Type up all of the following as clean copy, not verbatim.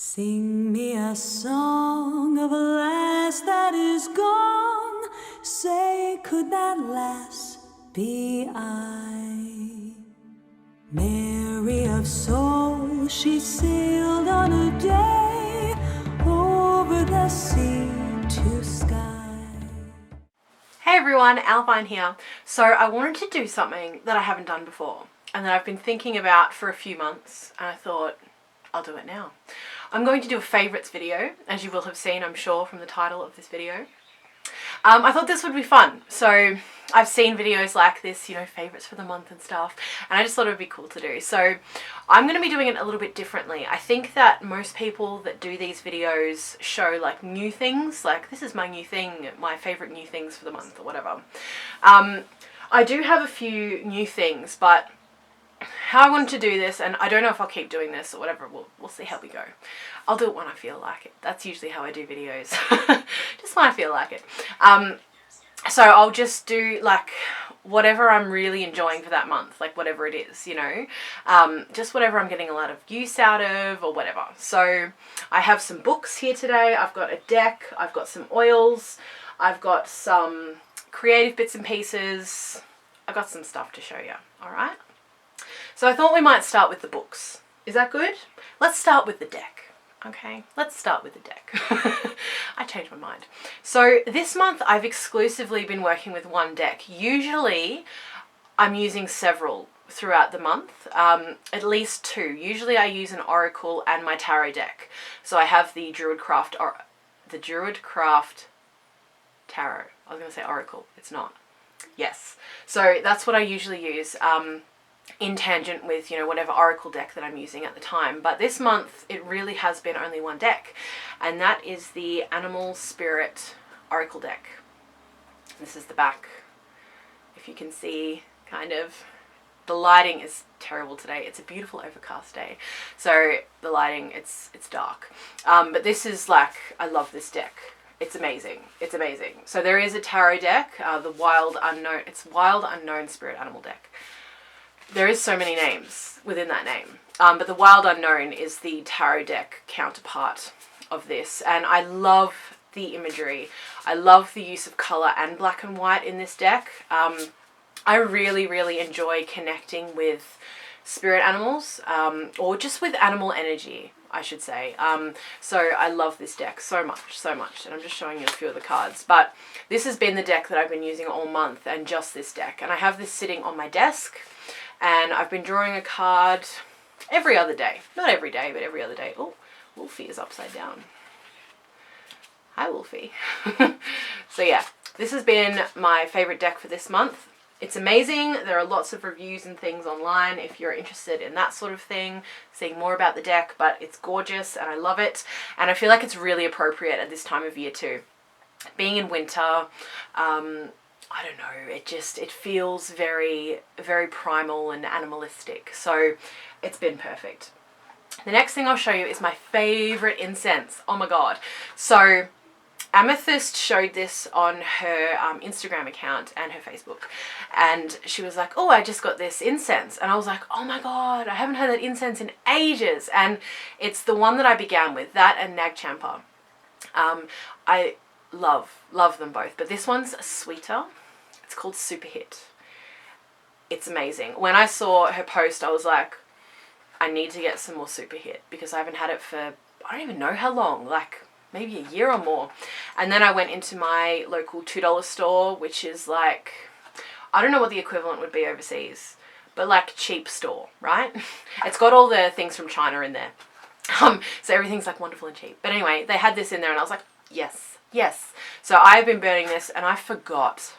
Sing me a song of a lass that is gone. Say, could that lass be I? Mary of soul, she sailed on a day over the sea to sky. Hey everyone, Owlvine here. So I wanted to do something that I haven't done before and that I've been thinking about for a few months, and I thought I'll do it now. I'm going to do a favourites video, as you will have seen, I'm sure, from the title of this video. I thought this would be fun. So I've seen videos like this, you know, favourites for the month and stuff, and I just thought it would be cool to do. So I'm going to be doing it a little bit differently. I think that most people that do these videos show like new things, like this is my new thing, my favourite new things for the month or whatever. I do have a few new things, but how I wanted to do this, and I don't know if I'll keep doing this or whatever, we'll see how we go. I'll do it when I feel like it. That's usually how I do videos, just when I feel like it. So I'll just do like whatever I'm really enjoying for that month, like whatever it is, you know, just whatever I'm getting a lot of use out of or whatever. So I have some books here today, I've got a deck, I've got some oils, I've got some creative bits and pieces, I've got some stuff to show you, alright? So I thought we might start with the books. Is that good? Let's start with the deck. Okay, let's start with the deck. I changed my mind. So this month I've exclusively been working with one deck. Usually I'm using several throughout the month, at least two. Usually I use an Oracle and my Tarot deck. So I have the Druidcraft Tarot. I was going to say Oracle, it's not. Yes, so that's what I usually use. In tangent with, you know, whatever Oracle deck that I'm using at the time. But this month it really has been only one deck, and that is the Animal Spirit Oracle deck. This is the back, if you can see, kind of. The lighting is terrible today. It's a beautiful overcast day, so the lighting, it's dark, but this is like, I love this deck. It's amazing. It's amazing. So there is a tarot deck, the Wild Unknown Spirit Animal deck. There is so many names within that name, but the Wild Unknown is the tarot deck counterpart of this, and I love the imagery. I love the use of colour and black and white in this deck. I really, really enjoy connecting with spirit animals, or just with animal energy, I should say. So I love this deck so much, and I'm just showing you a few of the cards, but this has been the deck that I've been using all month, and just this deck, and I have this sitting on my desk. And I've been drawing a card every other day. Not every day, but every other day. Oh, Wolfie is upside down. Hi, Wolfie. So yeah, this has been my favourite deck for this month. It's amazing. There are lots of reviews and things online if you're interested in that sort of thing, seeing more about the deck, but it's gorgeous and I love it. And I feel like it's really appropriate at this time of year too. Being in winter, I don't know, it feels very, very primal and animalistic. So it's been perfect. The next thing I'll show you is my favourite incense. Oh my god. So Amethyst showed this on her Instagram account and her Facebook. And she was like, oh, I just got this incense. And I was like, oh my god, I haven't had that incense in ages. And it's the one that I began with, that and Nag Champa. I love them both, but this one's sweeter. It's called Superhit. It's amazing. When I saw her post, I was like, I need to get some more Superhit because I haven't had it for, I don't even know how long, like maybe a year or more. And then I went into my local $2 store, which is like, I don't know what the equivalent would be overseas, but like cheap store, right? It's got all the things from China in there. So everything's like wonderful and cheap. But anyway, they had this in there and I was like, yes, yes. So I've been burning this and I forgot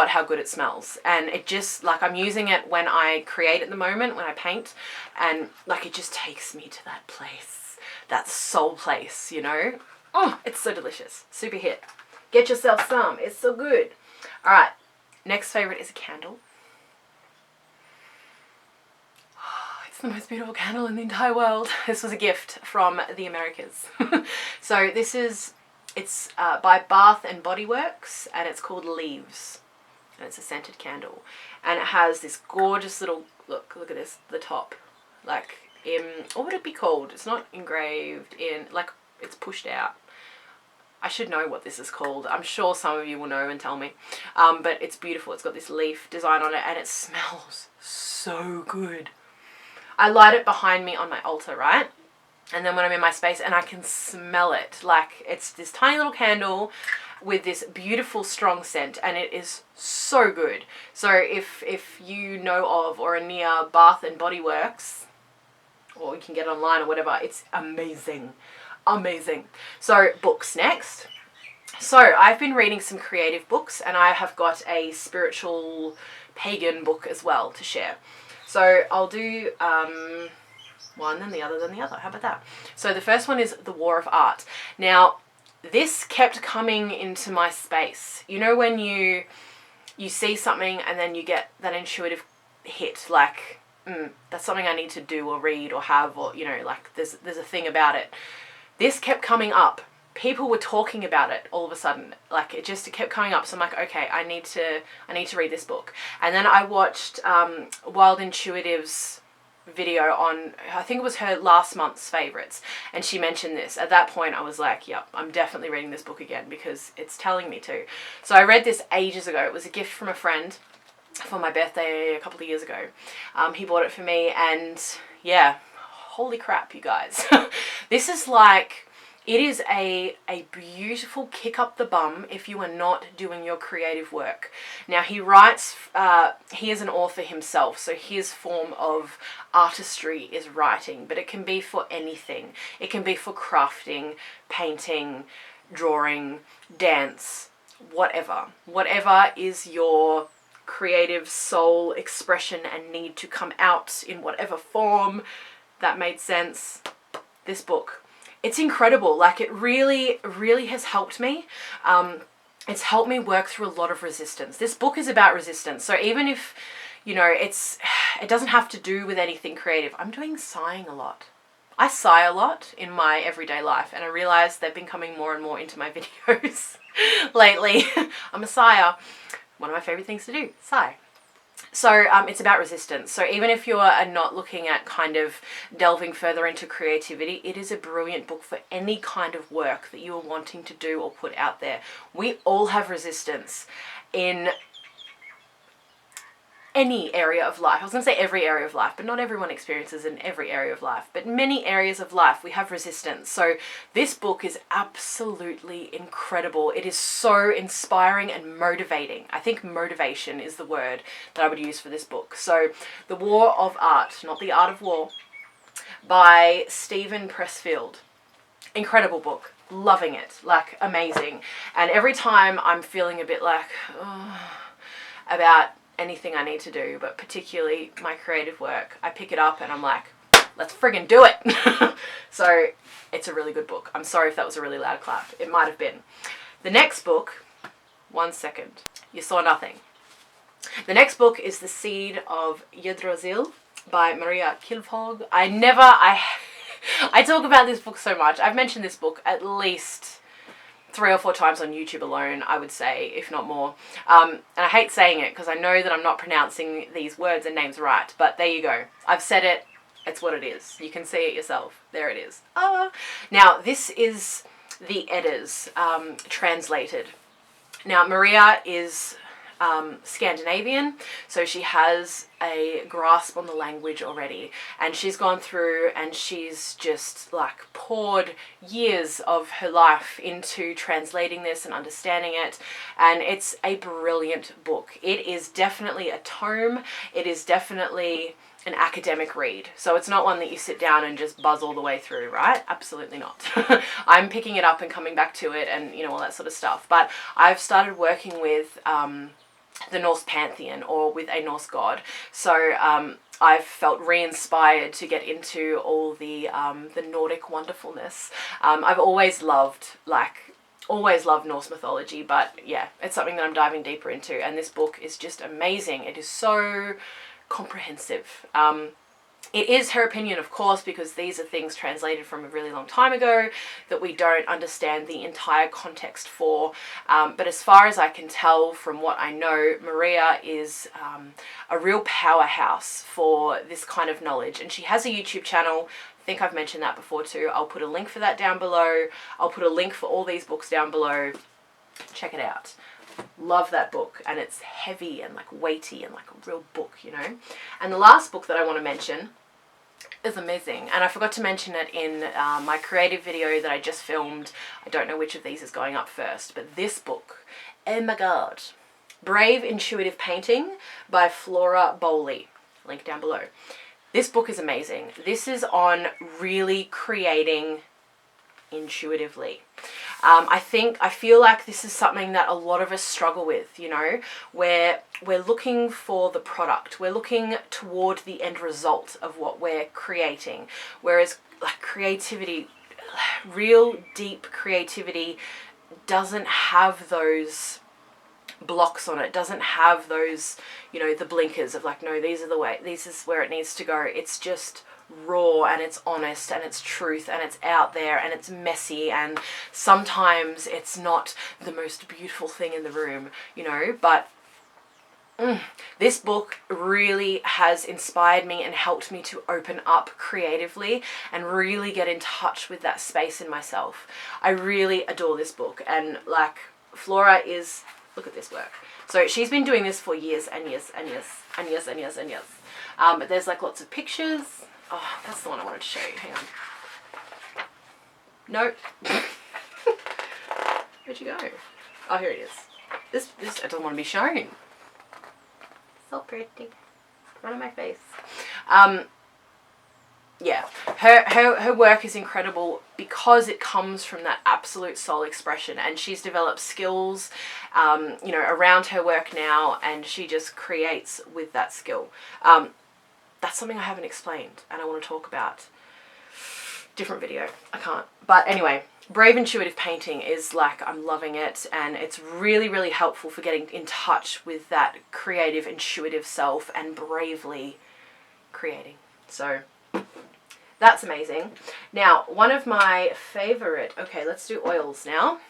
how good it smells, and it just, like, I'm using it when I create at the moment, when I paint, and like it just takes me to that place, that soul place, you know. Oh, it's so delicious. Superhit. Get yourself some. It's so good. Alright, next favourite is a candle. It's the most beautiful candle in the entire world. This was a gift from the Americas. So this is, it's by Bath and Body Works, and it's called Leaves, and it's a scented candle, and it has this gorgeous little, look at this, the top, like what would it be called? It's not engraved in, like, it's pushed out. I should know what this is called. I'm sure some of you will know and tell me. But it's beautiful. It's got this leaf design on it and it smells so good. I light it behind me on my altar, right? And then when I'm in my space and I can smell it, like it's this tiny little candle with this beautiful strong scent, and it is so good. So if you know of or are near Bath and Body Works, or you can get it online or whatever, it's amazing. Amazing. So books next. So I've been reading some creative books, and I have got a spiritual pagan book as well to share. So I'll do one, then the other, then the other. How about that? So the first one is The War of Art. Now, this kept coming into my space. You know when you see something and then you get that intuitive hit, like, that's something I need to do or read or have, or, you know, like there's a thing about it. This kept coming up. People were talking about it all of a sudden. Like it kept coming up. So I'm like, okay, I need to read this book. And then I watched Wild Intuitive's video on, I think it was her last month's favorites, and she mentioned this. At that point I was like, yep, I'm definitely reading this book again because it's telling me to. So I read this ages ago. It was a gift from a friend for my birthday a couple of years ago. He bought it for me, and yeah, holy crap, you guys. This is like, it is a beautiful kick up the bum if you are not doing your creative work. Now he writes, he is an author himself, so his form of artistry is writing, but it can be for anything. It can be for crafting, painting, drawing, dance, whatever. Whatever is your creative soul expression and need to come out in whatever form. That made sense. This book, it's incredible. Like it really, really has helped me. It's helped me work through a lot of resistance. This book is about resistance. So even if, you know, it doesn't have to do with anything creative. I'm doing sighing a lot. I sigh a lot in my everyday life, and I realize they've been coming more and more into my videos lately. I'm a sigher. One of my favorite things to do, sigh. So it's about resistance. So even if you are not looking at kind of delving further into creativity, it is a brilliant book for any kind of work that you are wanting to do or put out there. We all have resistance in any area of life. I was going to say every area of life, but not everyone experiences in every area of life. But many areas of life we have resistance. So this book is absolutely incredible. It is so inspiring and motivating. I think motivation is the word that I would use for this book. So The War of Art, not The Art of War, by Steven Pressfield. Incredible book. Loving it. Like amazing. And every time I'm feeling a bit like, about anything I need to do, but particularly my creative work, I pick it up and I'm like, let's friggin' do it. So it's a really good book. I'm sorry if that was a really loud clap. It might have been. The next book, 1 second. You saw nothing. The next book is The Seed of Yggdrasil by Maria Kvilhaug. I talk about this book so much. I've mentioned this book at least 3 or 4 times on YouTube alone, I would say, if not more. And I hate saying it because I know that I'm not pronouncing these words and names right, but there you go. I've said it. It's what it is. You can see it yourself. There it is. Now, this is the Eddas translated. Now, Maria is Scandinavian, so she has a grasp on the language already, and she's gone through and she's just like poured years of her life into translating this and understanding it, and it's a brilliant book. It is definitely a tome. It is definitely an academic read, so it's not one that you sit down and just buzz all the way through, right? Absolutely not. I'm picking it up and coming back to it and, you know, all that sort of stuff, but I've started working with the Norse pantheon, or with a Norse god. So I've felt re-inspired to get into all the Nordic wonderfulness. I've always loved Norse mythology, but yeah, it's something that I'm diving deeper into, and this book is just amazing. It is so comprehensive. It is her opinion, of course, because these are things translated from a really long time ago that we don't understand the entire context for. But as far as I can tell from what I know, Maria is a real powerhouse for this kind of knowledge. And she has a YouTube channel. I think I've mentioned that before too. I'll put a link for that down below. I'll put a link for all these books down below. Check it out. Love that book, and it's heavy and like weighty and like a real book, you know. And the last book that I want to mention is amazing, and I forgot to mention it in my creative video that I just filmed. I don't know which of these is going up first, but this book, oh my god, Brave Intuitive Painting by Flora Bowley, link down below. This book is amazing. This is on really creating intuitively. I feel like this is something that a lot of us struggle with, you know, where we're looking for the product, we're looking toward the end result of what we're creating, whereas like creativity, real deep creativity doesn't have those blocks on it, doesn't have those, you know, the blinkers of like, no, these are the way, this is where it needs to go. It's just raw, and it's honest, and it's truth, and it's out there, and it's messy, and sometimes it's not the most beautiful thing in the room, you know, but this book really has inspired me and helped me to open up creatively and really get in touch with that space in myself. I really adore this book, and like Flora is, look at this work. So she's been doing this for years and years and years and years and years and years. But there's like lots of pictures. Oh, that's the one I wanted to show you. Hang on. Nope. Where'd you go? Oh, here it is. This it doesn't want to be shown. So pretty. Right on my face. Yeah, her work is incredible because it comes from that absolute soul expression, and she's developed skills, you know, around her work now, and she just creates with that skill. That's something I haven't explained, and I want to talk about. Different video. I can't. But anyway, Brave Intuitive Painting is like, I'm loving it, and it's really, really helpful for getting in touch with that creative, intuitive self and bravely creating. So that's amazing. Now, one of my favorite, okay, let's do oils now.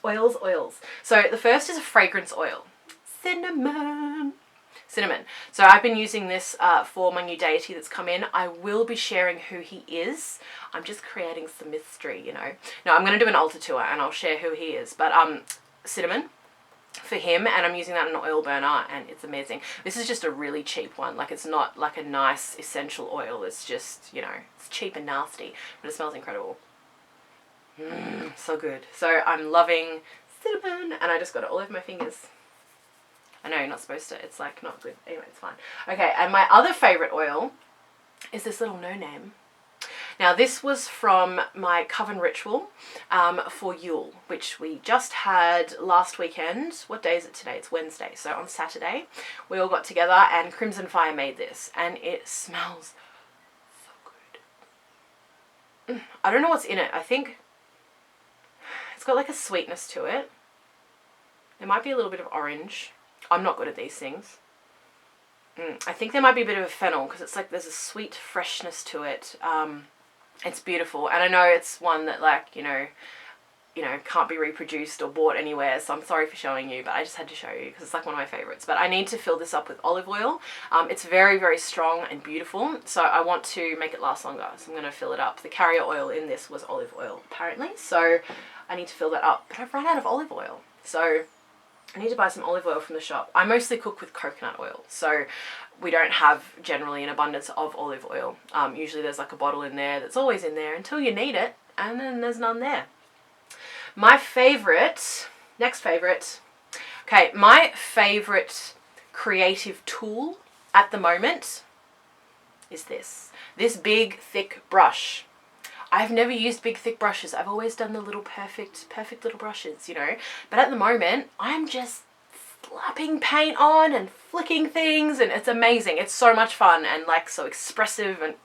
Oils. So the first is a fragrance oil. Cinnamon. So I've been using this for my new deity that's come in. I will be sharing who he is. I'm just creating some mystery, you know. No, I'm going to do an altar tour and I'll share who he is. But cinnamon for him, and I'm using that in an oil burner, and it's amazing. This is just a really cheap one. Like, it's not like a nice essential oil. It's just, you know, it's cheap and nasty, but it smells incredible. So good. So I'm loving cinnamon, and I just got it all over my fingers. I know you're not supposed to. It's like not good. Anyway, it's fine. Okay, and my other favorite oil is this little no name. Now, this was from my Coven ritual for Yule, which we just had last weekend. What day is it today? It's Wednesday. So on Saturday, we all got together and Crimson Fire made this, and it smells so good. I don't know what's in it. I think it's got like a sweetness to it. There might be a little bit of orange. I'm not good at these things. I think there might be a bit of a fennel, because it's like there's a sweet freshness to it. It's beautiful, and I know it's one that, like, you know, can't be reproduced or bought anywhere, so I'm sorry for showing you, but I just had to show you because it's like one of my favorites. But I need to fill this up with olive oil. It's very, very strong and beautiful, so I want to make it last longer, so I'm going to fill it up. The carrier oil in this was olive oil, apparently, so I need to fill that up, but I've run out of olive oil, so I need to buy some olive oil from the shop. I mostly cook with coconut oil, so we don't have generally an abundance of olive oil. Usually there's like a bottle in there that's always in there until you need it, and then there's none there. My favorite, my favorite creative tool at the moment is this big, thick brush. I've never used big, thick brushes. I've always done the little perfect little brushes, you know. But at the moment, I'm just slapping paint on and flicking things, and it's amazing. It's so much fun and like so expressive, and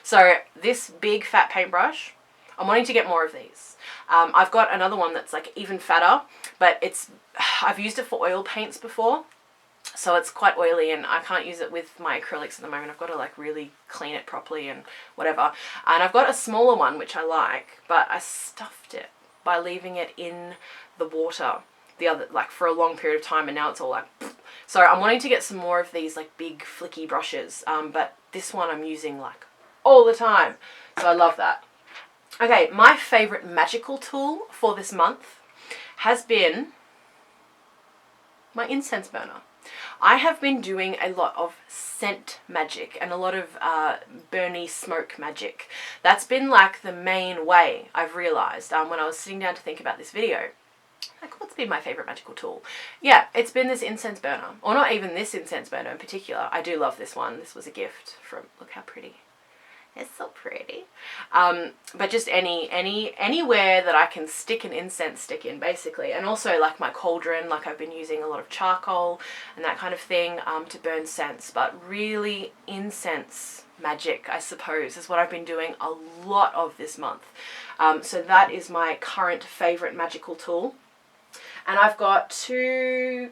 So this big fat paintbrush, I'm wanting to get more of these. I've got another one that's like even fatter, but I've used it for oil paints before. So it's quite oily and I can't use it with my acrylics at the moment. I've got to like really clean it properly and whatever. And I've got a smaller one, which I like, but I stuffed it by leaving it in the water like for a long period of time, and now it's all like, so I'm wanting to get some more of these like big flicky brushes, but this one I'm using like all the time. So I love that. Okay, my favorite magical tool for this month has been my incense burner. I have been doing a lot of scent magic and a lot of burny smoke magic. That's been like the main way I've realised when I was sitting down to think about this video. Like, what's been my favourite magical tool? Yeah, it's been this incense burner. Or not even this incense burner in particular. I do love this one. This was a gift from, look how pretty. It's so pretty. But just anywhere that I can stick an incense stick in, basically. And also like my cauldron, like I've been using a lot of charcoal and that kind of thing to burn scents. But really incense magic, I suppose, is what I've been doing a lot of this month. So that is my current favourite magical tool. And I've got 4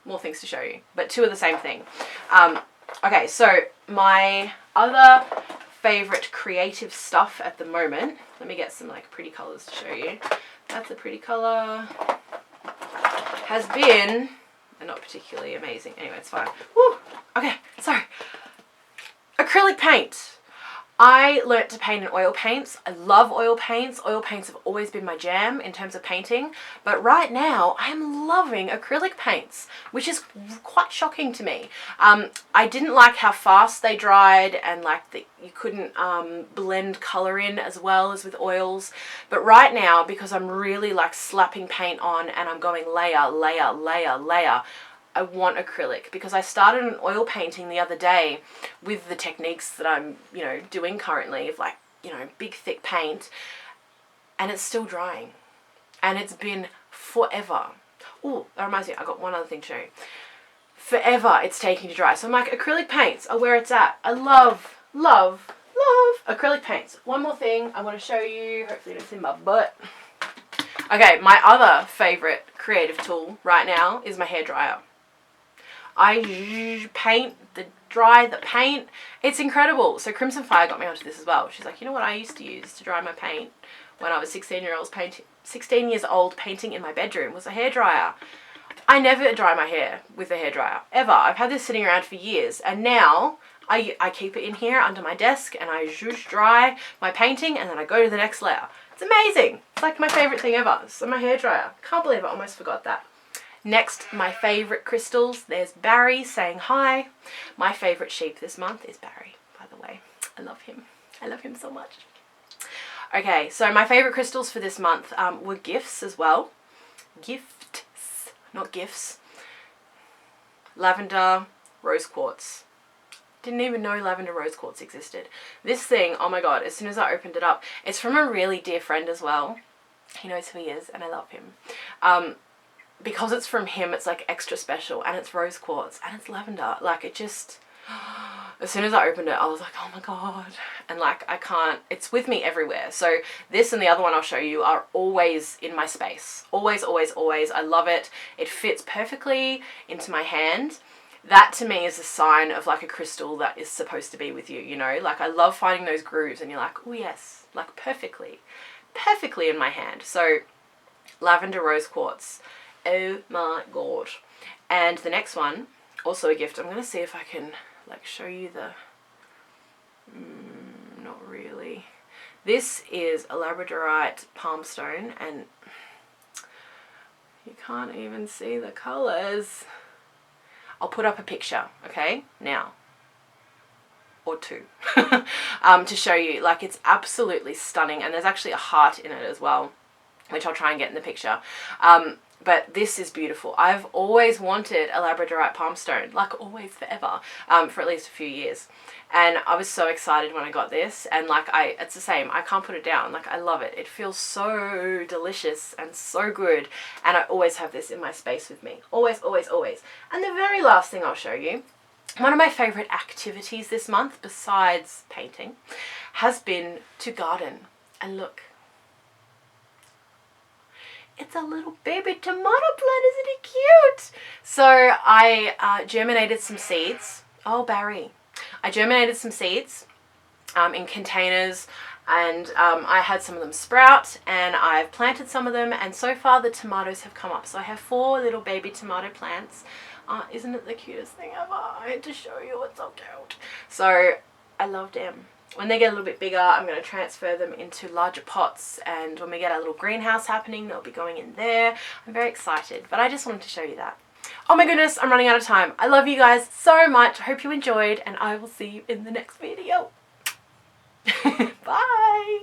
more things to show you, but 2 of the same thing. Okay, so my other favourite creative stuff at the moment, let me get some like pretty colours to show you. That's a pretty colour. Has been, and not particularly amazing, anyway, it's fine. Woo! Okay, sorry. Acrylic paint. I learnt to paint in oil paints. I love oil paints. Oil paints have always been my jam in terms of painting. But right now, I am loving acrylic paints, which is quite shocking to me. I didn't like how fast they dried and like you couldn't blend colour in as well as with oils. But right now, because I'm really like slapping paint on and I'm going layer, layer, layer, layer, I want acrylic, because I started an oil painting the other day with the techniques that I'm, doing currently of like, big thick paint, and it's still drying. And it's been forever. Oh, that reminds me, I got one other thing to show you. Forever it's taking to dry. So I'm like, acrylic paints are where it's at. I love, love, love acrylic paints. One more thing I want to show you. Hopefully it's in my butt. Okay, my other favourite creative tool right now is my hairdryer. I dry the paint. It's incredible. So Crimson Fire got me onto this as well. She's like, you know what I used to use to dry my paint when I was 16 years old painting in my bedroom was a hairdryer. I never dry my hair with a hairdryer, ever. I've had this sitting around for years, and now I keep it in here under my desk and I zhoosh dry my painting and then I go to the next layer. It's amazing. It's like my favourite thing ever. So my hairdryer. Can't believe I almost forgot that. Next, my favourite crystals. There's Barry saying hi. My favourite sheep this month is Barry, by the way. I love him. I love him so much. Okay, so my favourite crystals for this month were gifts as well. Gifts, not gifts. Lavender, rose quartz. Didn't even know lavender rose quartz existed. This thing, oh my god, as soon as I opened it up, it's from a really dear friend as well. He knows who he is and I love him. Because it's from him, it's like extra special, and it's rose quartz and it's lavender. Like, it just, as soon as I opened it, I was like, oh my god. And like, I can't, it's with me everywhere. So this and the other one I'll show you are always in my space. Always, always, always. I love it. It fits perfectly into my hand. That to me is a sign of like a crystal that is supposed to be with you, Like, I love finding those grooves and you're like, oh yes, like perfectly in my hand. So lavender rose quartz. Oh my god. And the next one, also a gift. I'm going to see if I can like show you the, not really. This is a labradorite palm stone and you can't even see the colours. I'll put up a picture, okay, now. Or 2. To show you. Like, it's absolutely stunning. And there's actually a heart in it as well, which I'll try and get in the picture. But this is beautiful. I've always wanted a labradorite palm stone, like always, forever, for at least a few years. And I was so excited when I got this, and like it's the same. I can't put it down. Like, I love it. It feels so delicious and so good. And I always have this in my space with me. Always, always, always. And the very last thing I'll show you, one of my favourite activities this month, besides painting, has been to garden. And look. It's a little baby tomato plant, isn't it cute? So I germinated some seeds. Oh, Barry. I germinated some seeds in containers, and I had some of them sprout, and I've planted some of them, and so far the tomatoes have come up. So I have 4 little baby tomato plants. Isn't it the cutest thing ever? I had to show you, it's so cute. So I love them. When they get a little bit bigger, I'm going to transfer them into larger pots, and when we get a little greenhouse happening, they'll be going in there. I'm very excited, but I just wanted to show you that. Oh my goodness, I'm running out of time. I love you guys so much. I hope you enjoyed, and I will see you in the next video. Bye!